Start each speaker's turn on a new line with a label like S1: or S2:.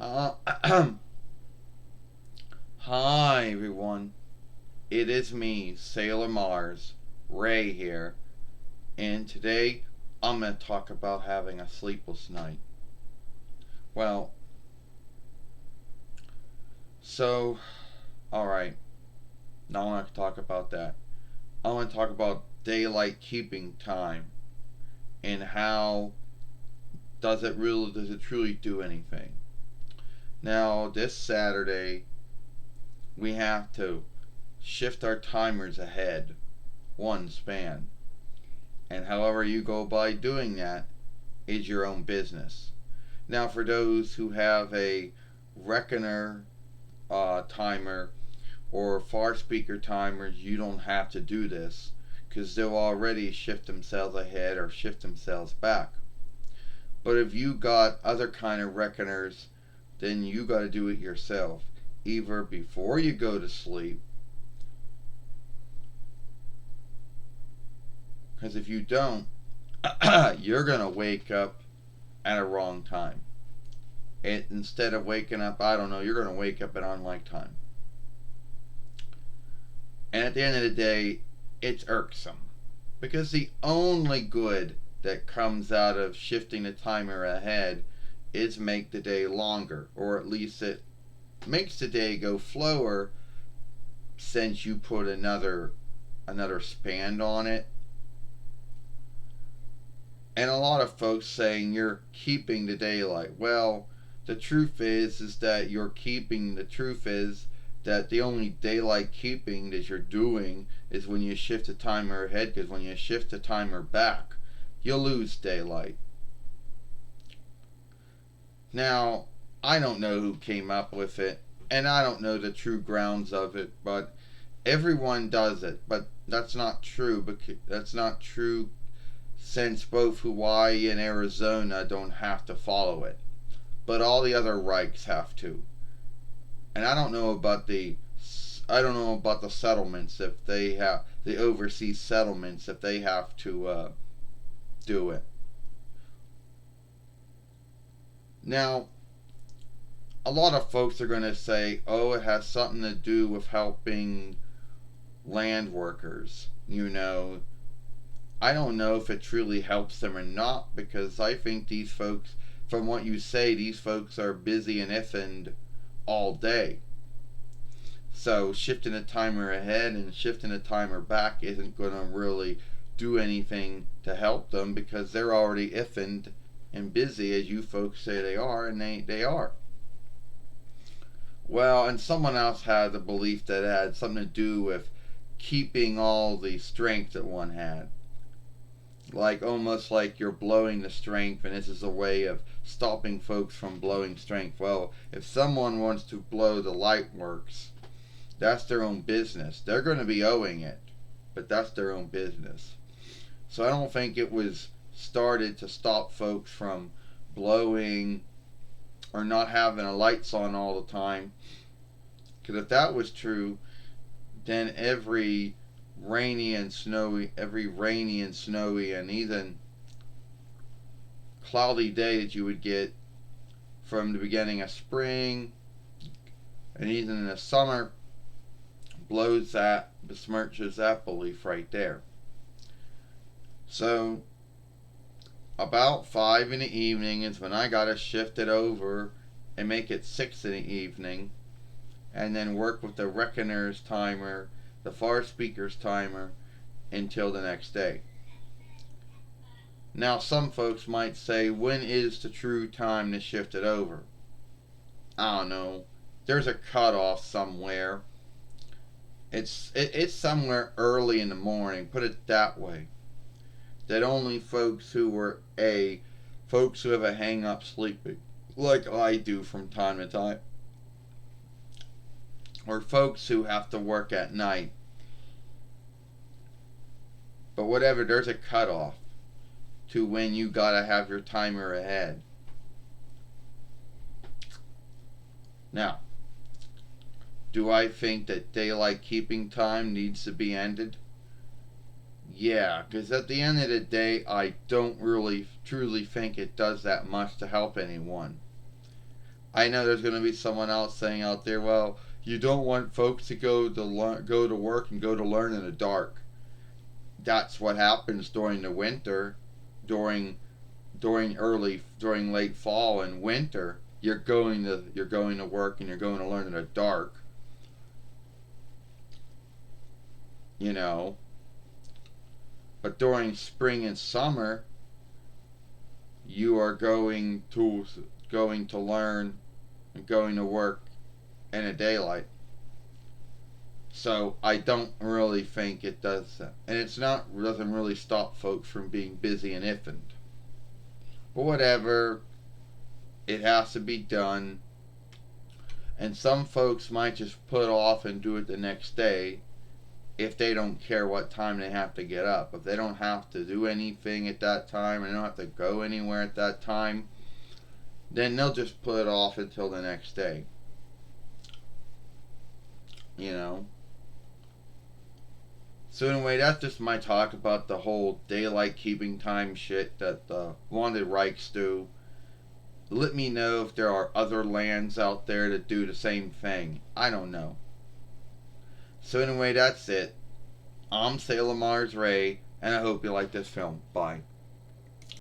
S1: Uh, Hi everyone, it is me, Sailor Mars, Ray here, and today I'm going to talk about having a sleepless night. Well, so, alright, now I want to talk about that. I want to talk about daylight keeping time and how does it truly do anything? Now, this Saturday, we have to shift our timers ahead one span. And however you go by doing that is your own business. Now, for those who have a reckoner timer or far speaker timers, you don't have to do this because they'll already shift themselves ahead or shift themselves back. But if you got other kind of reckoners, then you got to do it yourself, either before you go to sleep, because if you don't, you're gonna wake up at a wrong time. Instead of waking up, I don't know, you're going to wake up at unlike time. And at the end of the day, it's irksome. Because the only good that comes out of shifting the timer ahead is make the day longer. Or at least it makes the day go slower since you put another span on it. And a lot of folks saying you're keeping the daylight. Well, the truth is that you're keeping the truth is that the only daylight keeping that you're doing is when you shift the timer ahead, because when you shift the timer back, you'll lose daylight. Now, I don't know who came up with it, and I don't know the true grounds of it, but everyone does it. But that's not true. Because that's not true since both Hawaii and Arizona don't have to follow it, but all the other RIKES have to. And I don't know about the settlements, if they have the overseas settlements, if they have to do it. Now, a lot of folks are going to say, "Oh, it has something to do with helping land workers." I don't know if it truly helps them or not, because I think these folks, from what you say, these folks are busy and effing all day. So shifting the timer ahead and shifting the timer back isn't going to really do anything to help them, because they're already effing and busy, as you folks say they are, and they are. Well, and someone else had the belief that it had something to do with keeping all the strength that one had, like almost like you're blowing the strength, and this is a way of stopping folks from blowing strength. Well, if someone wants to blow the light works, that's their own business. They're going to be owing it, but that's their own business. So I don't think it was started to stop folks from blowing or not having the lights on all the time, because if that was true, then every rainy and snowy and even cloudy day that you would get from the beginning of spring and even in the summer besmirches that belief right there. So about 5 in the evening is when I gotta shift it over and make it 6 in the evening, and then work with the reckoner's timer, the far speaker's timer, until the next day. Now, some folks might say, when is the true time to shift it over? I don't know. There's a cutoff somewhere. It's somewhere early in the morning. Put it that way. That only folks who have a hang up sleeping, like I do from time to time, or folks who have to work at night. But whatever, there's a cutoff to when you gotta have your timer ahead. Now, do I think that daylight keeping time needs to be ended? Yeah, because at the end of the day, I don't really truly think it does that much to help anyone. I know there's going to be someone else saying out there, well, you don't want folks to go to work and go to learn in the dark. That's what happens during the winter, during during late fall and winter. You're going to work and you're going to learn in the dark. You know, but during spring and summer, you are going to learn and going to work in the daylight. So I don't really think it does that, and it's not doesn't really stop folks from being busy and iffing. But whatever, it has to be done, and some folks might just put off and do it the next day if they don't care what time they have to get up. If they don't have to do anything at that time and they don't have to go anywhere at that time, then they'll just put it off until the next day. You know? So anyway, that's just my talk about the whole daylight keeping time shit that the wanted Rikes do. Let me know if there are other lands out there that do the same thing. I don't know. So anyway, that's it. I'm Sailor Mars Ray, and I hope you like this film. Bye.